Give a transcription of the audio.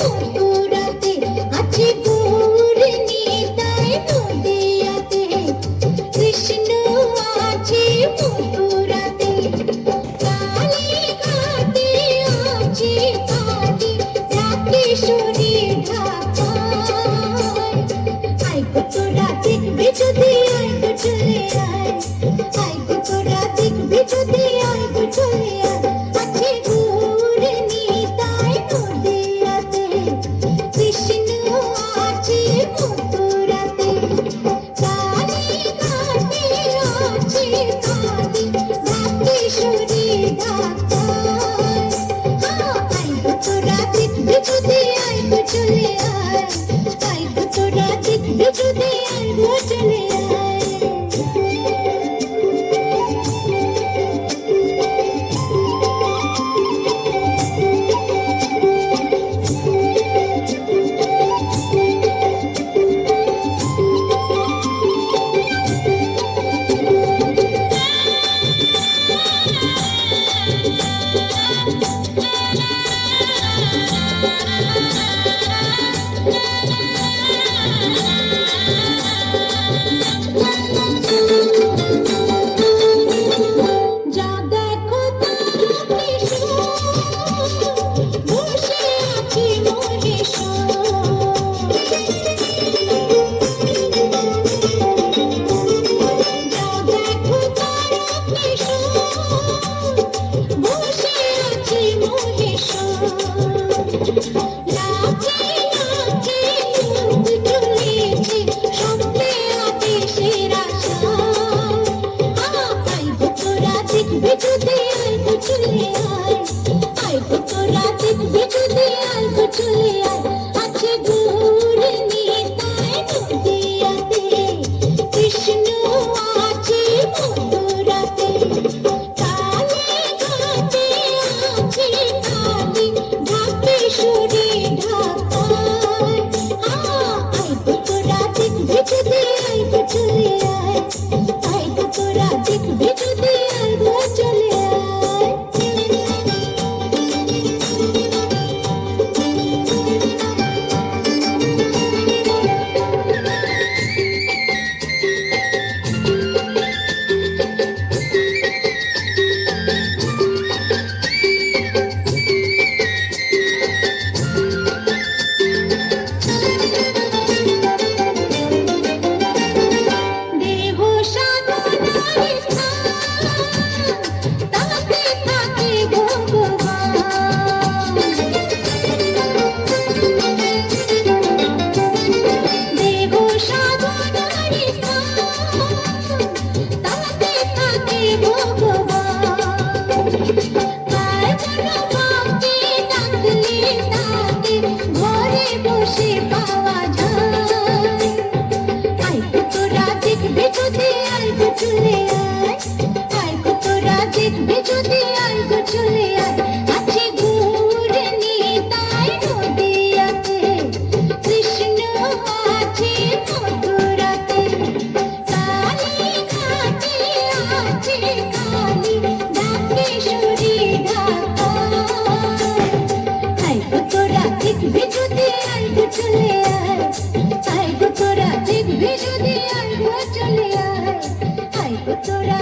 মথুরাতে আছে গৌর নিতাই নদিয়াতে কৃষ্ণ আছে মথুরাতে কালীঘাটে আছে কালী রাকেশ্বরী ঢাকায় আই গো তোরা দেখবি যদি আই গো চলে আয় আই গো তোরা দেখবি যদি আই গো চলে আয় আছে গৌর নিতাই নদিয়াতে কৃষ্ণ আছে মথুরাতে কালীঘাটে আছে কালী রাকেশ্বরী ঢাকায় আই গো তোরা দেখবি যদি আই গো চলে আয় আই গো তোরা দেখবি যদি আই গো চলে আয় যা দেখো তাকে বসে আছি মনে যা দেখো তাকে বসে আছি মনে লাচে লাচে লোক চলেছে স্বপ্নে আদেশের আশা আই গো তোরা দেখবি যদি আই গো চলে আয় আই গো তোরা দেখবি যদি আই গো চলে আয় আছে গৌর নিতাই নদিয়াতে কৃষ্ণ আছে মথুরাতে কালীঘাটে আছে কালী ঢাকেশ্বরী ঢাকায় আই গো তোরা দেখবি যদি আই গো চলে আয় আই গো তোরা দেখবি যদি আই গো চলে আয় দেহ সাধনার স্থান তাতে থাকে ভগবান দেহ সাধনার স্থান তাতে থাকে ভগবান কার মনোভাবকে ডাকলে তাকে ঘরে বসে পাওয়া যায় আই গো তোরা দেখবি যদি আই গো চলে আয় আই গো তোরা দেখবি যদি আই গো চলে আয় আছে গৌর নিতাই নদিয়াতে কৃষ্ণ আছে মথুরাতে কালীঘাটে আছে কালী ঢাকেশ্বরী ঢাকায় আই গো তোরা দেখবি যদি আই গো চলে আয় আই গো তোরা দেখবি যদি আই গো চলে আয় আই গো তোরা